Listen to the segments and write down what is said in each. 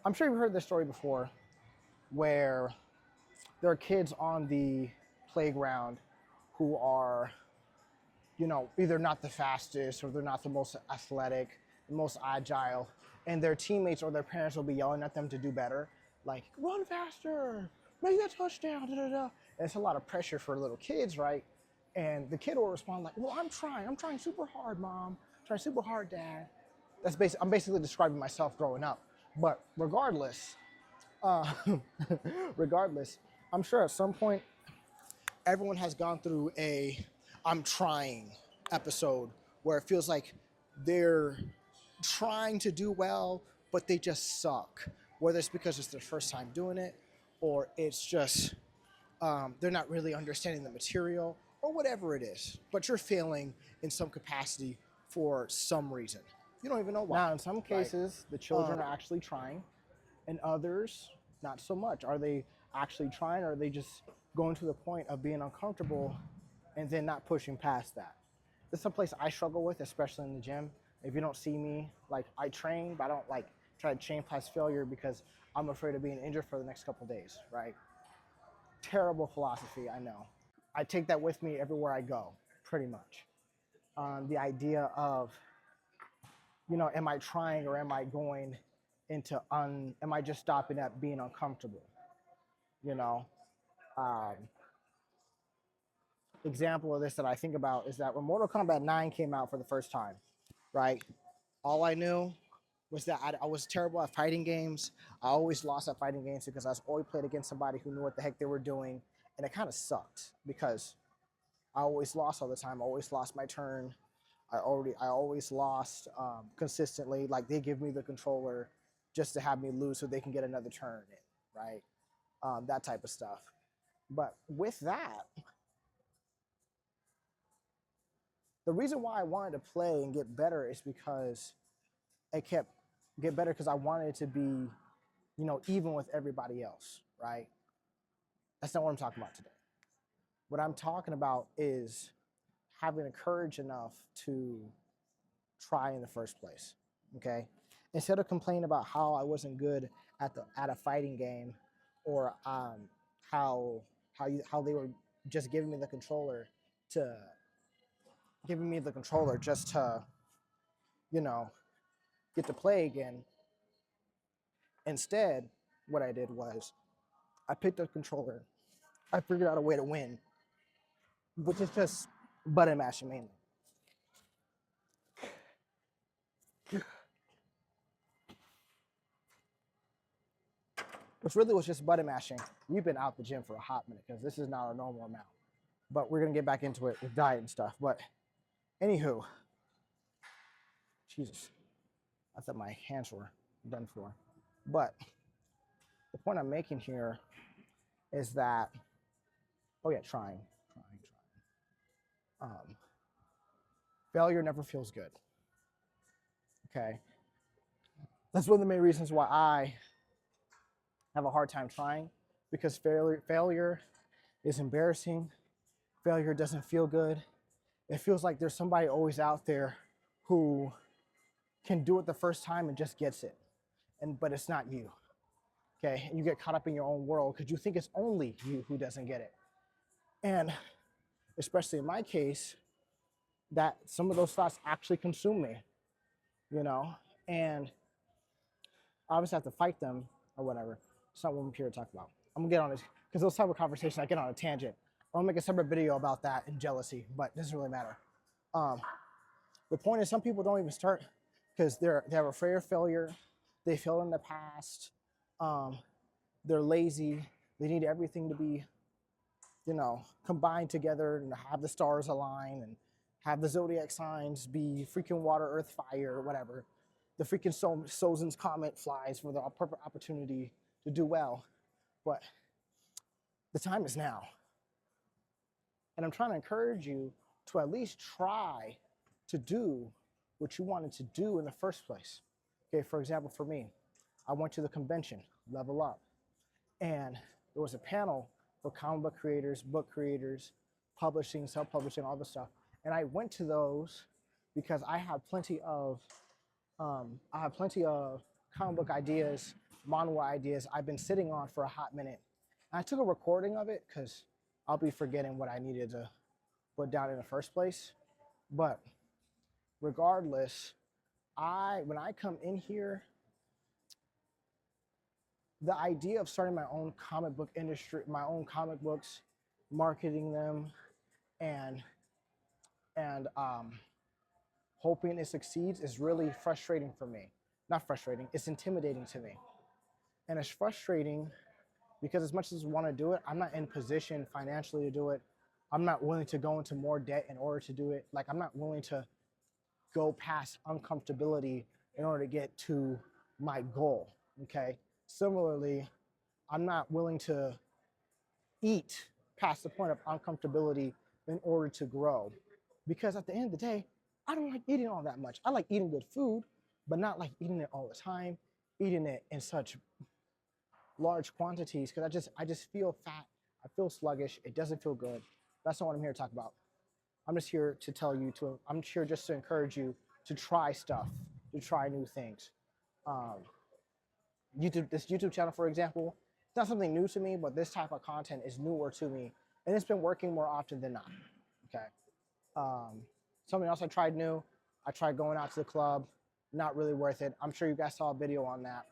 I'm sure you've heard this story before where there are kids on the playground who are, either not the fastest or they're not the most athletic, the most agile, and their teammates or their parents will be yelling at them to do better, like run faster, make that touchdown, da da da. And it's a lot of pressure for little kids, right? And the kid will respond like, "Well, I'm trying super hard, mom, I'm trying super hard, dad." I'm basically describing myself growing up. But regardless, uh, regardless, I'm sure at some point everyone has gone through a "I'm trying" episode where it feels like they're trying to do well, but they just suck. Whether it's because it's their first time doing it, or it's just they're not really understanding the material, or whatever it is. But you're failing in some capacity for some reason. You don't even know why. Now, in some cases, the children are actually trying, and others, not so much. Are they actually trying, or are they just going to the point of being uncomfortable and then not pushing past that? This is someplace I struggle with, especially in the gym. If you don't see me, like I train, but I don't like try to train past failure because I'm afraid of being injured for the next couple of days, right? Terrible philosophy, I know. I take that with me everywhere I go, pretty much. The idea of, am I trying or am I going into am I just stopping at being uncomfortable? You know, um, example of this that I think about is that when Mortal Kombat 9 came out for the first time, right? All I knew was that I was terrible at fighting games. I always lost at fighting games because I was always played against somebody who knew what the heck they were doing, and it kind of sucked because I always lost all the time. I always lost my turn. I always lost consistently. Like they give me the controller just to have me lose so they can get another turn in, right? That type of stuff. But with that, the reason why I wanted to play and get better is because it kept get better because I wanted it to be, even with everybody else, right? That's not what I'm talking about today. What I'm talking about is having the courage enough to try in the first place. Okay, instead of complaining about how I wasn't good at a fighting game, or how how they were just to giving me the controller just to you know get to play again. Instead, what I did was I picked up the controller. I figured out a way to win, which is just button mashing mainly. Which really was just button mashing. We've been out the gym for a hot minute because this is not a normal amount. But we're gonna get back into it with diet and stuff. But anywho, Jesus, I thought my hands were done for. But the point I'm making here is that, oh yeah, trying. Failure never feels good. Okay, that's one of the main reasons why I have a hard time trying, because failure is embarrassing. Failure doesn't feel good. It feels like there's somebody always out there who can do it the first time and just gets it, but it's not you. Okay, and you get caught up in your own world because you think it's only you who doesn't get it. And especially in my case, that some of those thoughts actually consume me, you know, and I obviously have to fight them or whatever. It's not what I'm here to talk about. I'm gonna get on this because those type of conversations I get on a tangent. I'll make a separate video about that and jealousy, but it doesn't really matter. The point is, some people don't even start because they have a fear of failure. They failed in the past. They're lazy. They need everything to be, combined together and have the stars align and have the zodiac signs be freaking water, earth, fire, or whatever. The freaking Sozin's comet flies for the perfect opportunity to do well. But the time is now. And I'm trying to encourage you to at least try to do what you wanted to do in the first place. Okay, for example, for me, I went to the convention, Level Up, and there was a panel for comic book creators, book creators, publishing, self-publishing, all this stuff. And I went to those because I have plenty of comic book ideas manhwa ideas I've been sitting on for a hot minute. And I took a recording of it because I'll be forgetting what I needed to put down in the first place. But regardless, when I come in here, the idea of starting my own comic book industry, my own comic books, marketing them, and hoping it succeeds is really frustrating for me. Not frustrating, it's intimidating to me. And it's frustrating because as much as I want to do it, I'm not in position financially to do it. I'm not willing to go into more debt in order to do it. Like, I'm not willing to go past uncomfortability in order to get to my goal, okay? Similarly, I'm not willing to eat past the point of uncomfortability in order to grow. Because at the end of the day, I don't like eating all that much. I like eating good food, but not like eating it all the time, eating it in such large quantities, because I just feel fat. I feel sluggish. It doesn't feel good. That's not what I'm here to talk about. I'm just here to tell you I'm here just to encourage you to try stuff, to try new things. This YouTube channel, for example, it's not something new to me, but this type of content is newer to me, and it's been working more often than not. Okay. Something else I tried new. I tried going out to the club. Not really worth it. I'm sure you guys saw a video on that.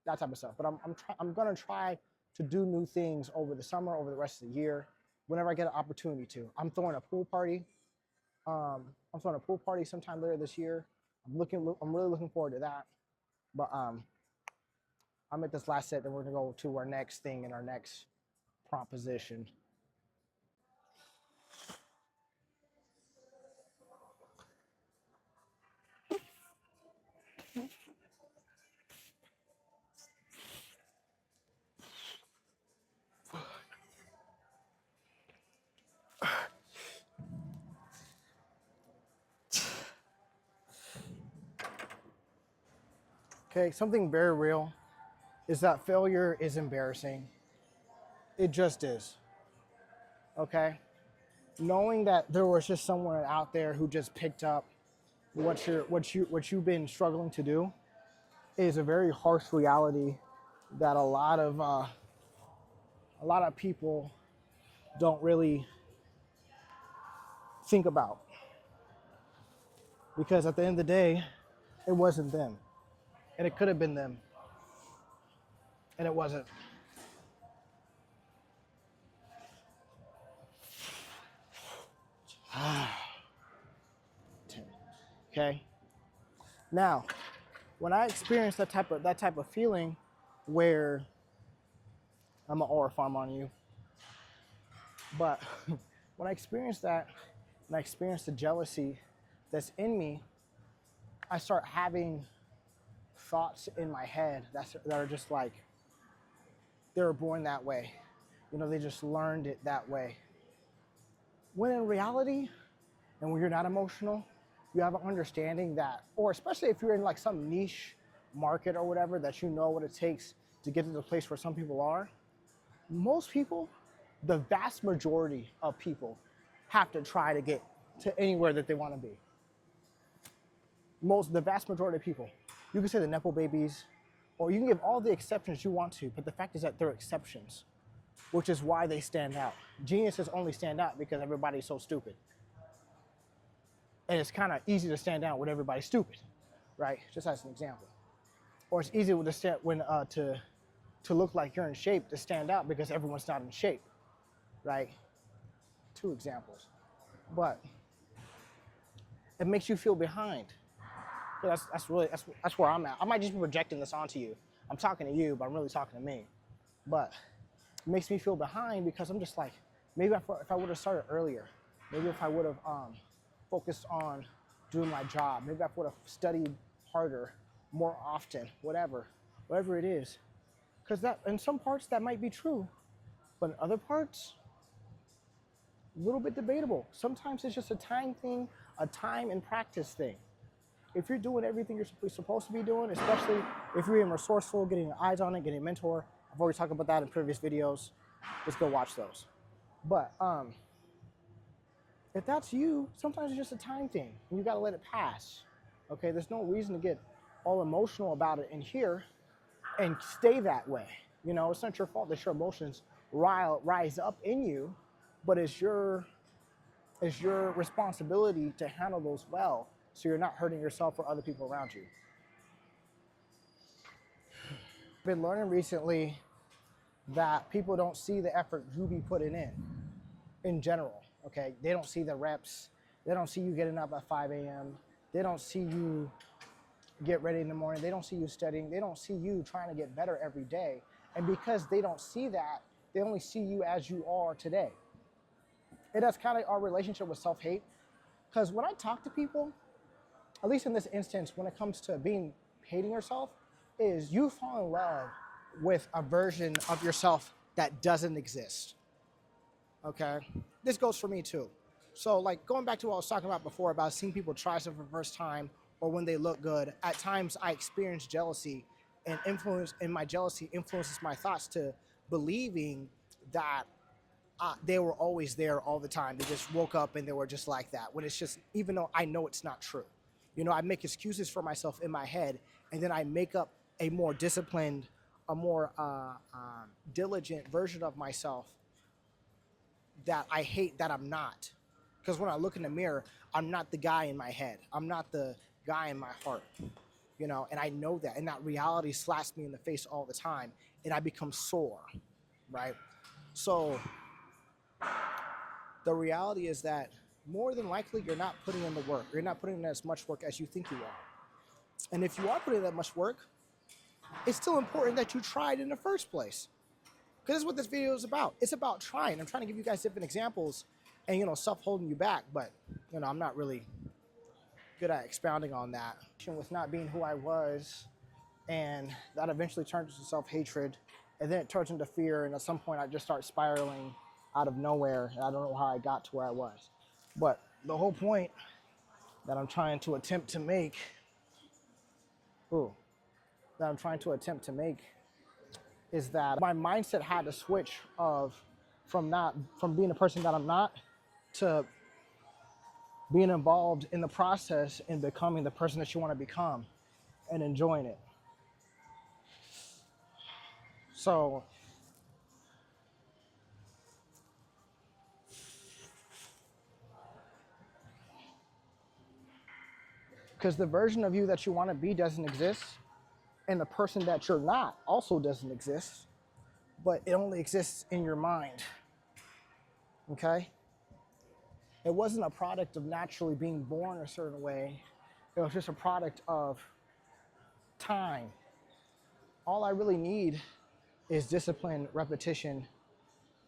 That type of stuff. But I'm gonna try to do new things over the summer, over the rest of the year, whenever I get an opportunity to. I'm throwing a pool party. I'm throwing a pool party sometime later this year. I'm really looking forward to that. But I'm at this last set, then we're gonna go to our next thing in our next proposition. Okay, something very real is that failure is embarrassing. It just is. Okay? Knowing that there was just someone out there who just picked up what you've been struggling to do is a very harsh reality that a lot of people don't really think about. Because at the end of the day, it wasn't them. And it could have been them. And it wasn't. Okay? Now, when I experienced that type of feeling where I'm an aura farm on you, but when I experienced that, and I experienced the jealousy that's in me, I start having thoughts in my head that are just like, they were born that way. You know, they just learned it that way. When in reality, and when you're not emotional, you have an understanding that, or especially if you're in like some niche market or whatever, that you know what it takes to get to the place where some people are. Most people, the vast majority of people, have to try to get to anywhere that they want to be. The vast majority of people. You can say the Nepo babies, or you can give all the exceptions you want to, but the fact is that they're exceptions, which is why they stand out. Geniuses only stand out because everybody's so stupid. And it's kind of easy to stand out when everybody's stupid, right? Just as an example. Or it's easy to look like you're in shape to stand out because everyone's not in shape, right? 2 examples. But it makes you feel behind. That's where I'm at. I might just be projecting this onto you. I'm talking to you, but I'm really talking to me. But it makes me feel behind because I'm just like, maybe if I would have started earlier, maybe if I would have focused on doing my job, maybe I would have studied harder, more often, whatever it is. Because that, in some parts, that might be true, but in other parts, a little bit debatable. Sometimes it's just a time thing, a time and practice thing. If you're doing everything you're supposed to be doing, especially if you're being resourceful, getting your eyes on it, getting a mentor, I've already talked about that in previous videos. Just go watch those. But if that's you, sometimes it's just a time thing, and you gotta let it pass. Okay, there's no reason to get all emotional about it in here and stay that way. You know, it's not your fault that your emotions rise up in you, but it's your responsibility to handle those well so you're not hurting yourself or other people around you. I've been learning recently that people don't see the effort you be putting in general, okay? They don't see the reps. They don't see you getting up at 5 a.m. They don't see you get ready in the morning. They don't see you studying. They don't see you trying to get better every day. And because they don't see that, they only see you as you are today. And that's kind of our relationship with self-hate. Because when I talk to people, at least in this instance, when it comes to hating yourself, is you fall in love with a version of yourself that doesn't exist. Okay? This goes for me too. So like going back to what I was talking about before about seeing people try something for the first time or when they look good, at times I experience jealousy and my jealousy influences my thoughts to believing that they were always there all the time. They just woke up and they were just like that. When it's just, even though I know it's not true. You know, I make excuses for myself in my head, and then I make up a more disciplined, a more diligent version of myself that I hate that I'm not. Because when I look in the mirror, I'm not the guy in my head. I'm not the guy in my heart. You know, and I know that. And that reality slaps me in the face all the time, and I become sore, right? So the reality is that more than likely you're not putting in the work. You're not putting in as much work as you think you are. And if you are putting in that much work, it's still important that you tried in the first place. Because that's what this video is about. It's about trying. I'm trying to give you guys different examples and, you know, stuff holding you back. But, you know, I'm not really good at expounding on that. With not being who I was, and that eventually turns into self-hatred. And then it turns into fear. And at some point I just start spiraling out of nowhere. And I don't know how I got to where I was. But the whole point that I'm trying to attempt to make, is that my mindset had to switch from being a person that I'm not to being involved in the process and becoming the person that you want to become and enjoying it. So because the version of you that you want to be doesn't exist, and the person that you're not also doesn't exist, but it only exists in your mind. Okay? It wasn't a product of naturally being born a certain way. It was just a product of time. All I really need is discipline, repetition,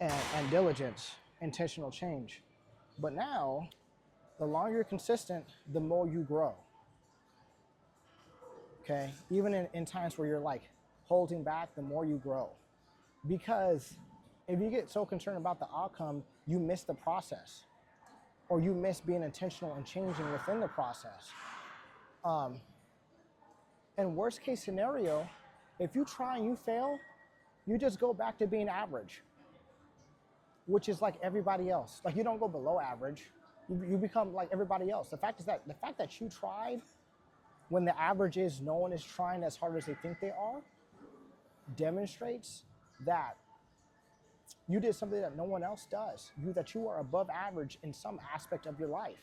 and diligence, intentional change. But now, the longer you're consistent, the more you grow. Okay? Even in times where you're like holding back, the more you grow. Because if you get so concerned about the outcome, you miss the process. Or you miss being intentional and changing within the process. And worst case scenario, if you try and you fail, you just go back to being average, which is like everybody else. Like you don't go below average, you become like everybody else. The fact that you tried when the average is no one is trying as hard as they think they are, demonstrates that you did something that no one else does. That you are above average in some aspect of your life.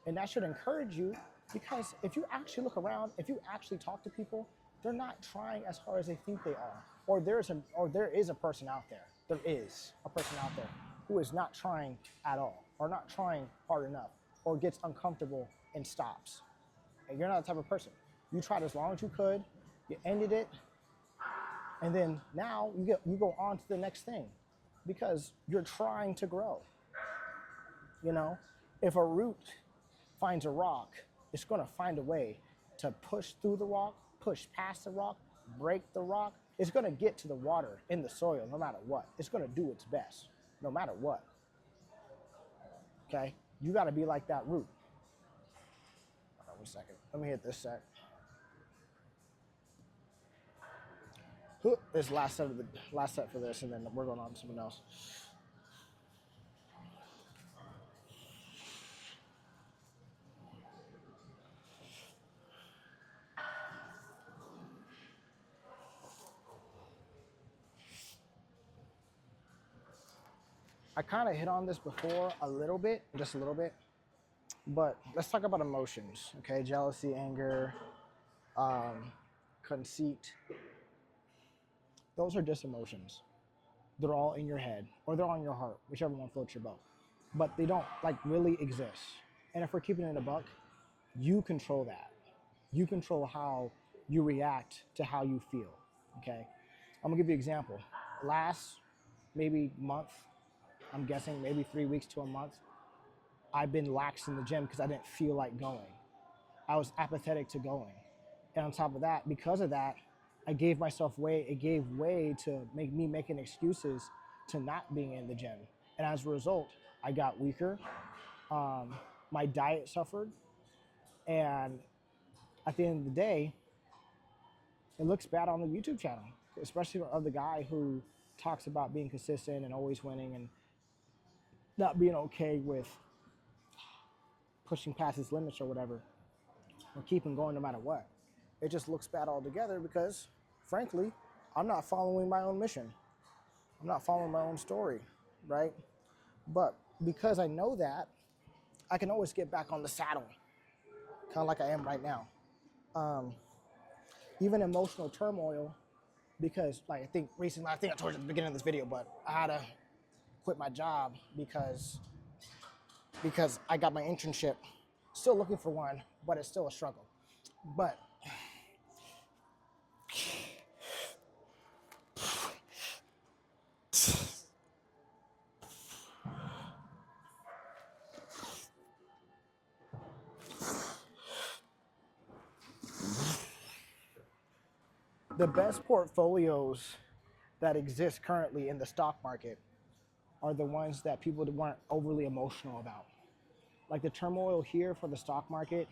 And that should encourage you, because if you actually look around, if you actually talk to people, they're not trying as hard as they think they are. Or there is a person out there who is not trying at all, or not trying hard enough, or gets uncomfortable and stops. And you're not the type of person. You tried as long as you could, you ended it, and then now you go on to the next thing, because you're trying to grow. You know, if a root finds a rock, it's going to find a way to push through the rock, push past the rock, break the rock. It's going to get to the water in the soil no matter what. It's going to do its best no matter what. Okay? You got to be like that root. Hold on 1 second. Let me hit this set. This last set for this, and then we're going on to something else. I kind of hit on this before a little bit, just a little bit, but let's talk about emotions, okay? Jealousy, anger, um, conceit. Those are just emotions. They're all in your head or they're on your heart, whichever one floats your boat. But they don't like really exist. And if we're keeping it a buck, you control that. You control how you react to how you feel, okay? I'm gonna give you an example. Last maybe month, I'm guessing maybe 3 weeks to a month, I've been lax in the gym because I didn't feel like going. I was apathetic to going. And on top of that, because of that, I gave myself way, it gave way to make me making excuses to not being in the gym. And as a result, I got weaker. My diet suffered. And at the end of the day, it looks bad on the YouTube channel, especially of the guy who talks about being consistent and always winning and not being okay with pushing past his limits or whatever, or keeping going no matter what. It just looks bad altogether because, frankly, I'm not following my own mission. I'm not following my own story, right? But because I know that, I can always get back on the saddle, kind of like I am right now. Even emotional turmoil, because like I think recently, I think I told you at the beginning of this video, but I had to quit my job because I got my internship. Still looking for one, but it's still a struggle. But the best portfolios that exist currently in the stock market are the ones that people weren't overly emotional about. Like the turmoil here for the stock market,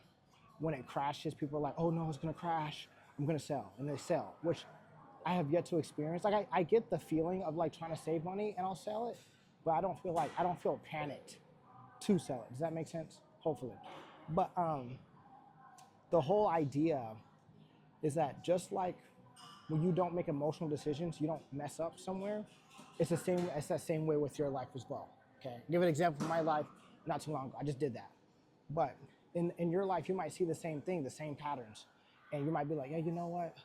when it crashes, people are like, oh no, it's gonna crash, I'm gonna sell, and they sell, which I have yet to experience. Like I get the feeling of like trying to save money and I'll sell it, but I don't feel panicked to sell it. Does that make sense? Hopefully. But the whole idea is that just like when you don't make emotional decisions, you don't mess up somewhere. It's the same. It's that same way with your life as well. Okay. Give an example of my life. Not too long ago, I just did that. But in your life, you might see the same thing, the same patterns, and you might be like, yeah, you know what?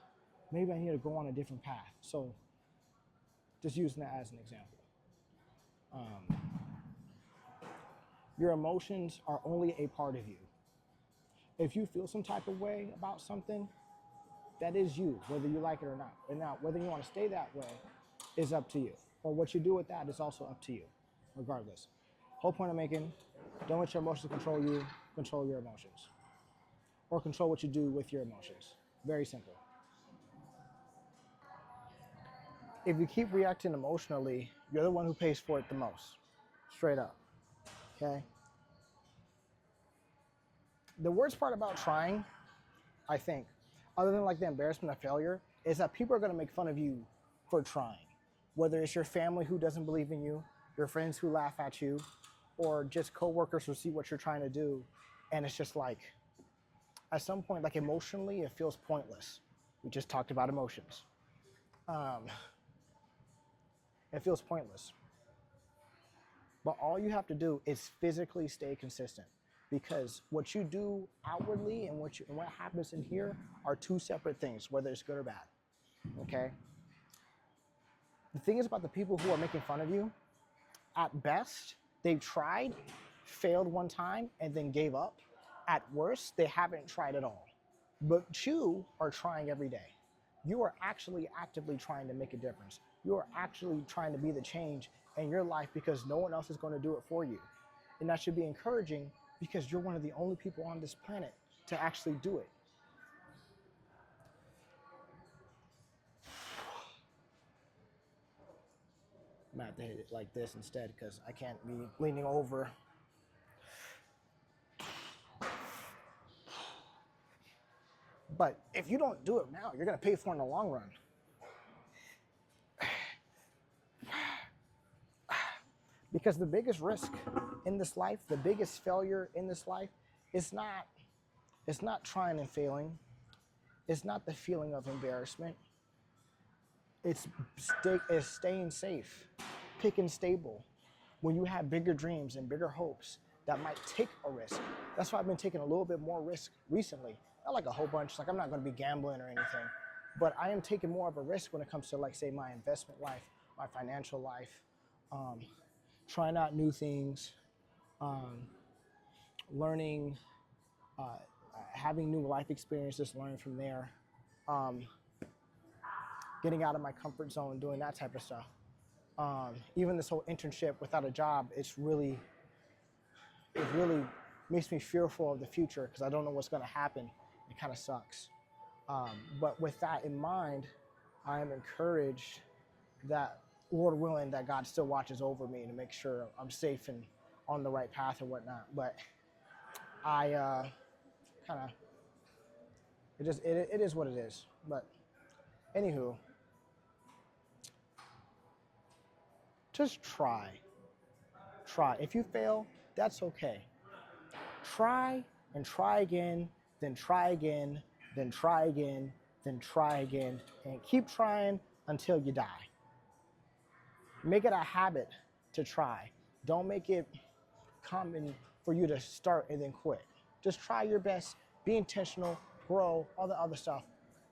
Maybe I need to go on a different path. So, just using that as an example. Your emotions are only a part of you. If you feel some type of way about something, that is you, whether you like it or not. And now, whether you want to stay that way is up to you. Or what you do with that is also up to you, regardless. Whole point I'm making, don't let your emotions control you, control your emotions. Or control what you do with your emotions. Very simple. If you keep reacting emotionally, you're the one who pays for it the most. Straight up. Okay? The worst part about trying, I think, other than like the embarrassment of failure, is that people are going to make fun of you for trying. Whether it's your family who doesn't believe in you, your friends who laugh at you, or just coworkers who see what you're trying to do, and it's just like, at some point, like emotionally, it feels pointless. We just talked about emotions. It feels pointless. But all you have to do is physically stay consistent, because what you do outwardly and what happens in here are two separate things, whether it's good or bad. Okay? The thing is about the people who are making fun of you, at best, they've tried, failed one time, and then gave up. At worst, they haven't tried at all. But you are trying every day. You are actually actively trying to make a difference. You are actually trying to be the change in your life because no one else is going to do it for you. And that should be encouraging because you're one of the only people on this planet to actually do it. I'm gonna have to hit it like this instead because I can't be leaning over. But if you don't do it now, you're gonna pay for it in the long run. Because the biggest risk in this life, the biggest failure in this life, it's not trying and failing. It's not the feeling of embarrassment. It's staying safe, picking stable, when you have bigger dreams and bigger hopes that might take a risk. That's why I've been taking a little bit more risk recently. Not like a whole bunch, like I'm not gonna be gambling or anything, but I am taking more of a risk when it comes to, like, say, my investment life, my financial life, trying out new things, learning, having new life experiences, learning from there, getting out of my comfort zone, doing that type of stuff. Even this whole internship without a job, it really makes me fearful of the future because I don't know what's going to happen. It kind of sucks. But with that in mind, I am encouraged that, Lord willing, that God still watches over me to make sure I'm safe and on the right path and whatnot. But I kind of, it is what it is. But anywho, just try. If you fail, that's okay. Try and try again, then try again, then try again, then try again, and keep trying until you die. Make it a habit to try. Don't make it common for you to start and then quit. Just try your best, be intentional, grow, all the other stuff.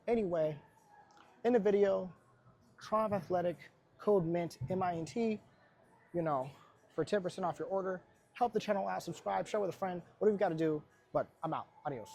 Anyway, in the video, Triumph Athletic, code MINT, M-I-N-T, for 10% off your order. Help the channel out, subscribe, share with a friend, whatever you got to do. But I'm out. Adios.